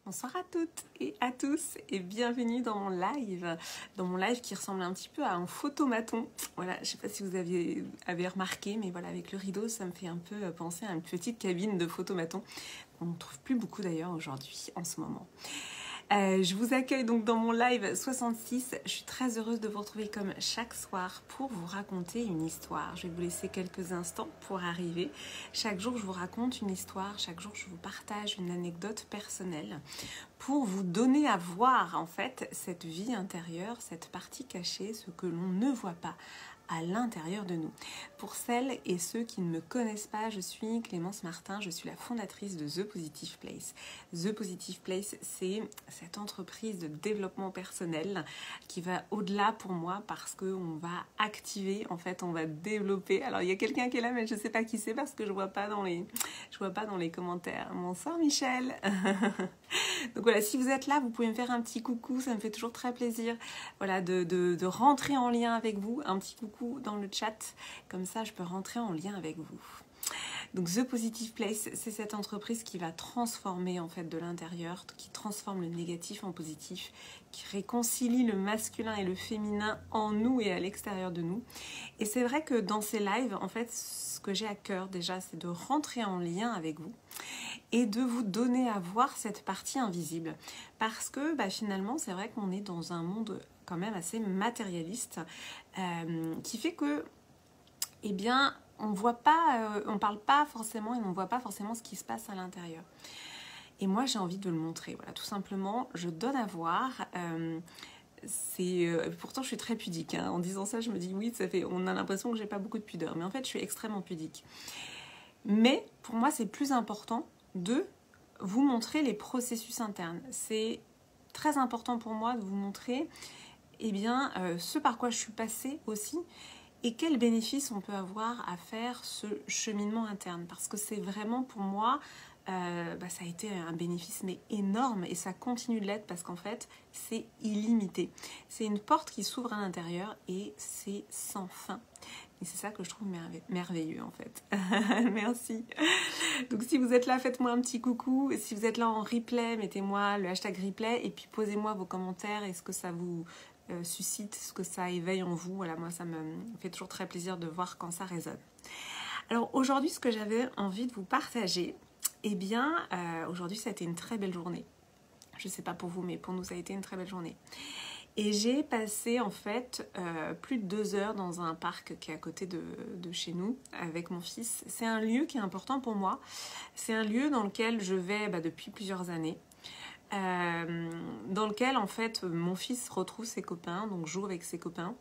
Bonsoir à toutes et à tous et bienvenue dans mon live qui ressemble un petit peu à un photomaton. Voilà, je ne sais pas si vous avez remarqué, mais voilà, avec le rideau, ça me fait un peu penser à une petite cabine de photomaton. On ne trouve plus beaucoup d'ailleurs aujourd'hui, en ce moment. Je vous accueille donc dans mon live 66. Je suis très heureuse de vous retrouver comme chaque soir pour vous raconter une histoire. Je vais vous laisser quelques instants pour arriver. Chaque jour, je vous raconte une histoire. Chaque jour, je vous partage une anecdote personnelle pour vous donner à voir en fait cette vie intérieure, cette partie cachée, ce que l'on ne voit pas à l'intérieur de nous. Pour celles et ceux qui ne me connaissent pas, je suis Clémence Martin, je suis la fondatrice de The Positive Place. The Positive Place, c'est cette entreprise de développement personnel qui va au-delà pour moi parce qu'on va activer, en fait, on va développer. Alors, il y a quelqu'un qui est là, mais je ne sais pas qui c'est parce que je vois pas dans les commentaires. Bonsoir Michel. Donc voilà, si vous êtes là, vous pouvez me faire un petit coucou, ça me fait toujours très plaisir voilà, de rentrer en lien avec vous, un petit coucou dans le chat, comme ça je peux rentrer en lien avec vous. Donc The Positive Place, c'est cette entreprise qui va transformer en fait de l'intérieur, qui transforme le négatif en positif, qui réconcilie le masculin et le féminin en nous et à l'extérieur de nous. Et c'est vrai que dans ces lives, en fait, ce que j'ai à cœur déjà, c'est de rentrer en lien avec vous et de vous donner à voir cette partie invisible. Parce que finalement, c'est vrai qu'on est dans un monde quand même assez matérialiste qui fait que, eh bien, on voit pas, on parle pas forcément et on ne voit pas forcément ce qui se passe à l'intérieur. Et moi, j'ai envie de le montrer. Voilà, tout simplement, je donne à voir. Pourtant, je suis très pudique. Hein. En disant ça, je me dis oui, on a l'impression que j'ai pas beaucoup de pudeur. Mais en fait, je suis extrêmement pudique. Mais pour moi, c'est plus important de vous montrer les processus internes. C'est très important pour moi de vous montrer ce par quoi je suis passée aussi et quels bénéfices on peut avoir à faire ce cheminement interne. Parce que c'est vraiment pour moi, ça a été un bénéfice mais énorme et ça continue de l'être parce qu'en fait, c'est illimité. C'est une porte qui s'ouvre à l'intérieur et c'est sans fin. Et c'est ça que je trouve merveilleux en fait. Merci. Donc si vous êtes là, faites-moi un petit coucou. Et si vous êtes là en replay, mettez-moi le hashtag replay et puis posez-moi vos commentaires et ce que ça vous suscite, ce que ça éveille en vous. Voilà, moi ça me fait toujours très plaisir de voir quand ça résonne. Alors aujourd'hui, ce que j'avais envie de vous partager, aujourd'hui ça a été une très belle journée. Je ne sais pas pour vous, mais pour nous ça a été une très belle journée. Et j'ai passé en fait plus de 2 heures dans un parc qui est à côté de chez nous avec mon fils. C'est un lieu qui est important pour moi. C'est un lieu dans lequel je vais depuis plusieurs années. Dans lequel en fait mon fils retrouve ses copains, donc joue avec ses copains.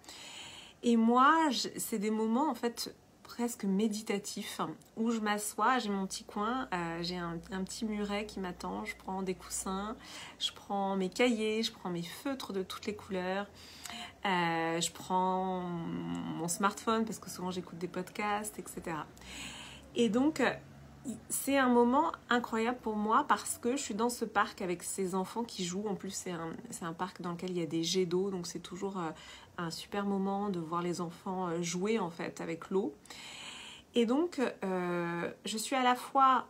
Et moi, c'est des moments en fait presque méditatifs où je m'assois, j'ai mon petit coin, j'ai un petit muret qui m'attend, je prends des coussins, je prends mes cahiers, je prends mes feutres de toutes les couleurs, je prends mon smartphone parce que souvent j'écoute des podcasts, etc. Et donc c'est un moment incroyable pour moi parce que je suis dans ce parc avec ces enfants qui jouent. En plus, c'est un parc dans lequel il y a des jets d'eau, donc c'est toujours un super moment de voir les enfants jouer en fait avec l'eau. Et donc, je suis à la fois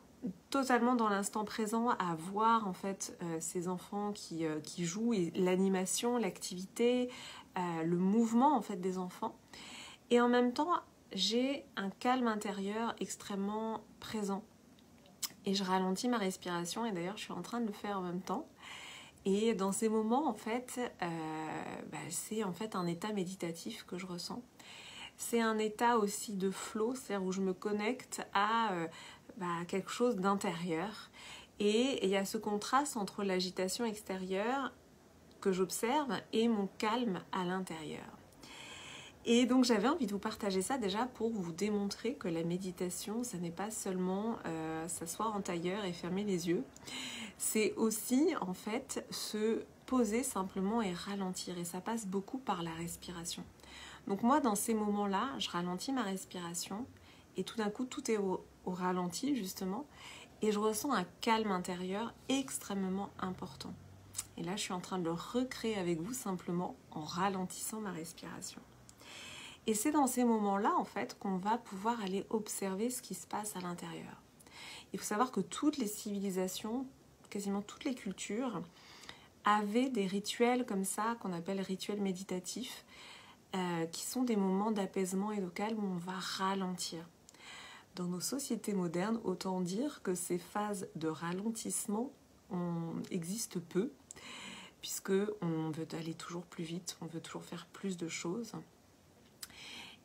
totalement dans l'instant présent à voir en fait ces enfants qui jouent et l'animation, l'activité, le mouvement en fait des enfants. Et en même temps, j'ai un calme intérieur extrêmement présent et je ralentis ma respiration et d'ailleurs je suis en train de le faire en même temps et dans ces moments en fait c'est en fait un état méditatif que je ressens. C'est un état aussi de flow, c'est-à-dire où je me connecte à quelque chose d'intérieur et il y a ce contraste entre l'agitation extérieure que j'observe et mon calme à l'intérieur. Et donc j'avais envie de vous partager ça déjà pour vous démontrer que la méditation, ça n'est pas seulement s'asseoir en tailleur et fermer les yeux. C'est aussi en fait se poser simplement et ralentir. Et ça passe beaucoup par la respiration. Donc moi dans ces moments-là, je ralentis ma respiration et tout d'un coup tout est au ralenti justement. Et je ressens un calme intérieur extrêmement important. Et là je suis en train de le recréer avec vous simplement en ralentissant ma respiration. Et c'est dans ces moments-là, en fait, qu'on va pouvoir aller observer ce qui se passe à l'intérieur. Il faut savoir que toutes les civilisations, quasiment toutes les cultures avaient des rituels comme ça, qu'on appelle rituels méditatifs, qui sont des moments d'apaisement et de calme où on va ralentir. Dans nos sociétés modernes, autant dire que ces phases de ralentissement existent peu, puisque on veut aller toujours plus vite, on veut toujours faire plus de choses.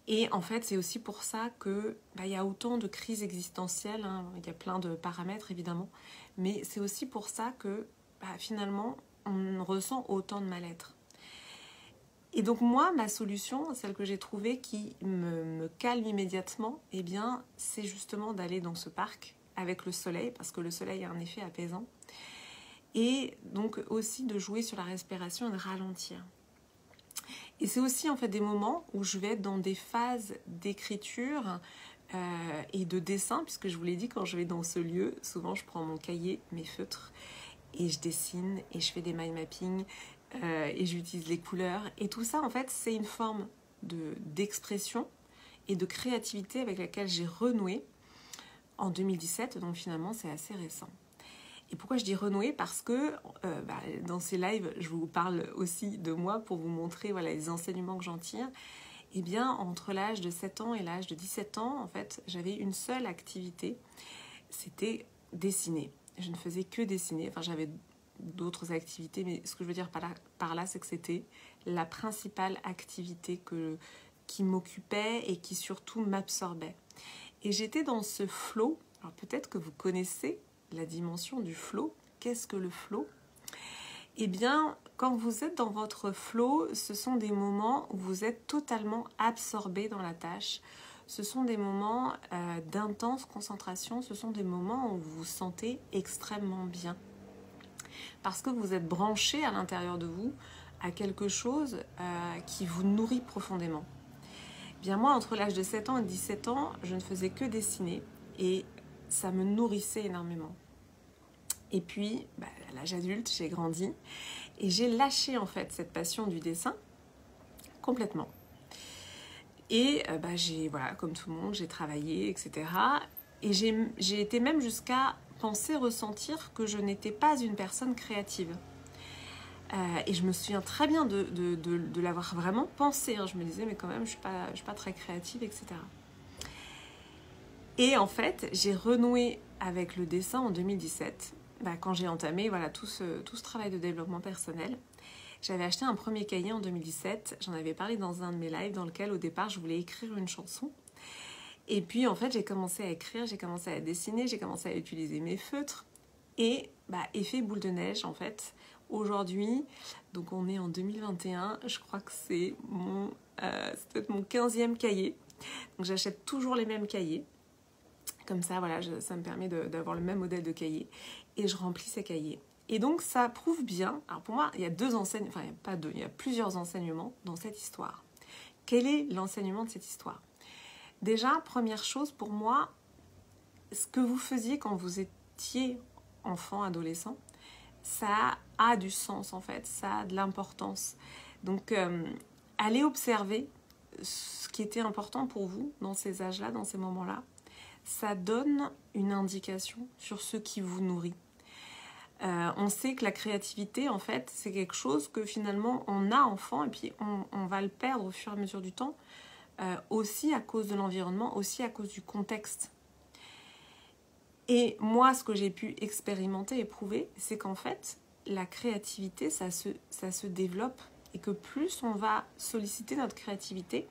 Et en fait, c'est aussi pour ça que y a autant de crises existentielles, hein. Il y a plein de paramètres évidemment, mais c'est aussi pour ça que finalement, on ressent autant de mal-être. Et donc moi, ma solution, celle que j'ai trouvée qui me calme immédiatement, eh bien, c'est justement d'aller dans ce parc avec le soleil, parce que le soleil a un effet apaisant, et donc aussi de jouer sur la respiration et de ralentir. Et c'est aussi en fait des moments où je vais être dans des phases d'écriture et de dessin, puisque je vous l'ai dit, quand je vais dans ce lieu, souvent je prends mon cahier, mes feutres, et je dessine, et je fais des mind mapping, et j'utilise les couleurs. Et tout ça, en fait, c'est une forme d'expression et de créativité avec laquelle j'ai renoué en 2017, donc finalement, c'est assez récent. Et pourquoi je dis renouer? Parce que dans ces lives, je vous parle aussi de moi pour vous montrer les enseignements que j'en tire. Eh bien, entre l'âge de 7 ans et l'âge de 17 ans, en fait, j'avais une seule activité, c'était dessiner. Je ne faisais que dessiner, enfin j'avais d'autres activités, mais ce que je veux dire par là, c'est que c'était la principale activité qui m'occupait et qui surtout m'absorbait. Et j'étais dans ce flow. Alors peut-être que vous connaissez la dimension du flow. Qu'est-ce que le flow? Eh bien, quand vous êtes dans votre flow, ce sont des moments où vous êtes totalement absorbé dans la tâche. Ce sont des moments d'intense concentration, ce sont des moments où vous vous sentez extrêmement bien. Parce que vous êtes branché à l'intérieur de vous à quelque chose qui vous nourrit profondément. Bien moi, entre l'âge de 7 ans et 17 ans, je ne faisais que dessiner et ça me nourrissait énormément. Et puis, à l'âge adulte, j'ai grandi et j'ai lâché en fait cette passion du dessin complètement. Et comme tout le monde, j'ai travaillé, etc. Et j'ai été même jusqu'à penser, ressentir que je n'étais pas une personne créative. Et je me souviens très bien de l'avoir vraiment pensé. Je me disais, mais quand même, je suis pas très créative, etc. Et en fait, j'ai renoué avec le dessin en 2017, quand j'ai entamé tout ce travail de développement personnel. J'avais acheté un premier cahier en 2017, j'en avais parlé dans un de mes lives dans lequel au départ je voulais écrire une chanson. Et puis en fait j'ai commencé à écrire, j'ai commencé à dessiner, j'ai commencé à utiliser mes feutres. Et effet boule de neige en fait, aujourd'hui, donc on est en 2021, je crois que c'est peut-être mon 15e cahier. Donc j'achète toujours les mêmes cahiers. Comme ça, ça me permet d'avoir le même modèle de cahier. Et je remplis ces cahiers. Et donc, ça prouve bien... Alors pour moi, il y a il y a plusieurs enseignements dans cette histoire. Quel est l'enseignement de cette histoire? Déjà, première chose, pour moi, ce que vous faisiez quand vous étiez enfant, adolescent, ça a du sens en fait, ça a de l'importance. Donc, allez observer ce qui était important pour vous dans ces âges-là, dans ces moments-là. Ça donne une indication sur ce qui vous nourrit. On sait que la créativité, en fait, c'est quelque chose que finalement on a enfant et puis on va le perdre au fur et à mesure du temps, aussi à cause de l'environnement, aussi à cause du contexte. Et moi, ce que j'ai pu expérimenter et prouver, c'est qu'en fait, la créativité, ça se développe et que plus on va solliciter notre créativité,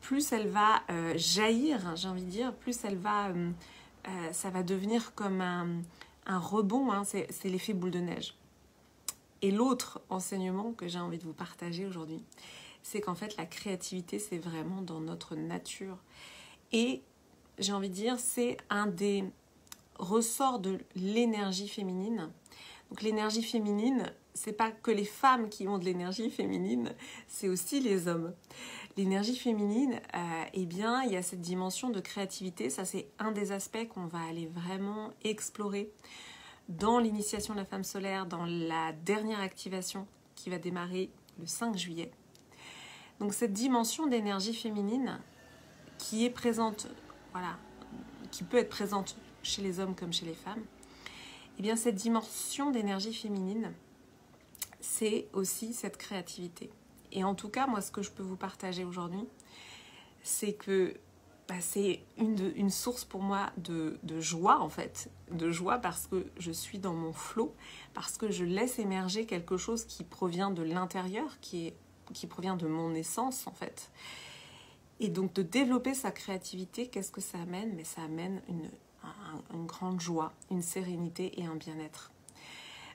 plus elle va jaillir, j'ai envie de dire, plus elle va, ça va devenir comme un rebond, c'est l'effet boule de neige. Et l'autre enseignement que j'ai envie de vous partager aujourd'hui, c'est qu'en fait la créativité, c'est vraiment dans notre nature. Et j'ai envie de dire, c'est un des ressorts de l'énergie féminine. Donc l'énergie féminine, c'est pas que les femmes qui ont de l'énergie féminine, c'est aussi les hommes. L'énergie féminine, eh bien, il y a cette dimension de créativité. Ça, c'est un des aspects qu'on va aller vraiment explorer dans l'initiation de la femme solaire, dans la dernière activation qui va démarrer le 5 juillet. Donc, cette dimension d'énergie féminine qui est présente, qui peut être présente chez les hommes comme chez les femmes, Eh bien, cette dimension d'énergie féminine, c'est aussi cette créativité. Et en tout cas, moi, ce que je peux vous partager aujourd'hui, c'est que c'est une source pour moi de joie, en fait. De joie parce que je suis dans mon flow, parce que je laisse émerger quelque chose qui provient de l'intérieur, qui provient de mon essence, en fait. Et donc, de développer sa créativité, qu'est-ce que ça amène? Mais ça amène une grande joie, une sérénité et un bien-être.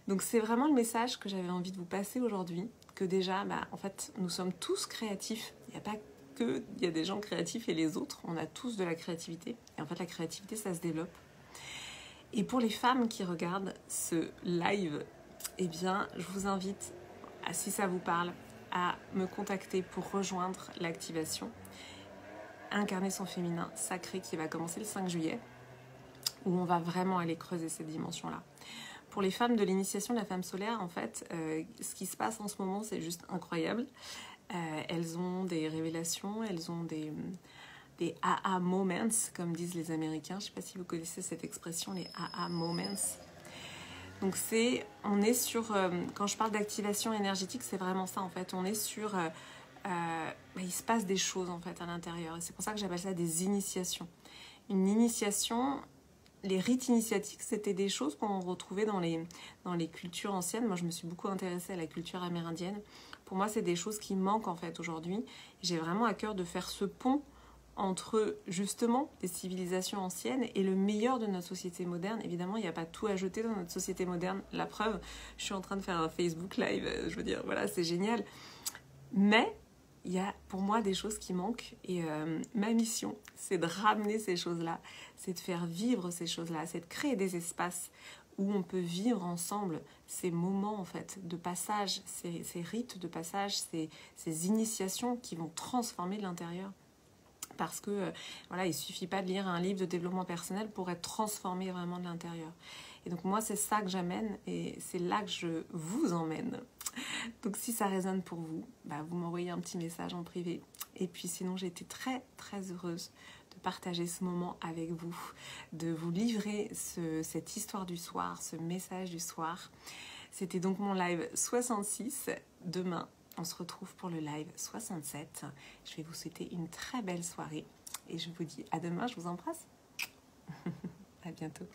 Donc, c'est vraiment le message que j'avais envie de vous passer aujourd'hui, que déjà, en fait, nous sommes tous créatifs. Il n'y a pas qu'il y a des gens créatifs et les autres, on a tous de la créativité. Et en fait, la créativité, ça se développe. Et pour les femmes qui regardent ce live, eh bien, je vous invite, si ça vous parle, à me contacter pour rejoindre l'activation Incarner son féminin sacré qui va commencer le 5 juillet, où on va vraiment aller creuser cette dimension-là. Pour les femmes de l'initiation de la femme solaire, en fait, ce qui se passe en ce moment, c'est juste incroyable. Elles ont des révélations, elles ont des aha moments, comme disent les Américains. Je ne sais pas si vous connaissez cette expression, les aha moments. Donc on est sur, quand je parle d'activation énergétique, c'est vraiment ça en fait. On est sur, il se passe des choses en fait à l'intérieur. Et c'est pour ça que j'appelle ça des initiations. Une initiation, les rites initiatiques, c'était des choses qu'on retrouvait dans les cultures anciennes. Moi, je me suis beaucoup intéressée à la culture amérindienne. Pour moi, c'est des choses qui manquent en fait aujourd'hui. J'ai vraiment à cœur de faire ce pont entre justement les civilisations anciennes et le meilleur de notre société moderne. Évidemment, il n'y a pas tout à jeter dans notre société moderne. La preuve, je suis en train de faire un Facebook Live. Je veux dire, voilà, c'est génial. Mais il y a pour moi des choses qui manquent et ma mission, c'est de ramener ces choses-là, c'est de faire vivre ces choses-là, c'est de créer des espaces où on peut vivre ensemble ces moments en fait de passage, ces rites de passage, ces initiations qui vont transformer l'intérieur. Parce que voilà, il ne suffit pas de lire un livre de développement personnel pour être transformé vraiment de l'intérieur. Et donc moi, c'est ça que j'amène et c'est là que je vous emmène. Donc si ça résonne pour vous, vous m'envoyez un petit message en privé. Et puis sinon, j'ai été très très heureuse de partager ce moment avec vous, de vous livrer cette histoire du soir, ce message du soir. C'était donc mon live 66. Demain, on se retrouve pour le live 67. Je vais vous souhaiter une très belle soirée et je vous dis à demain, je vous embrasse. À bientôt.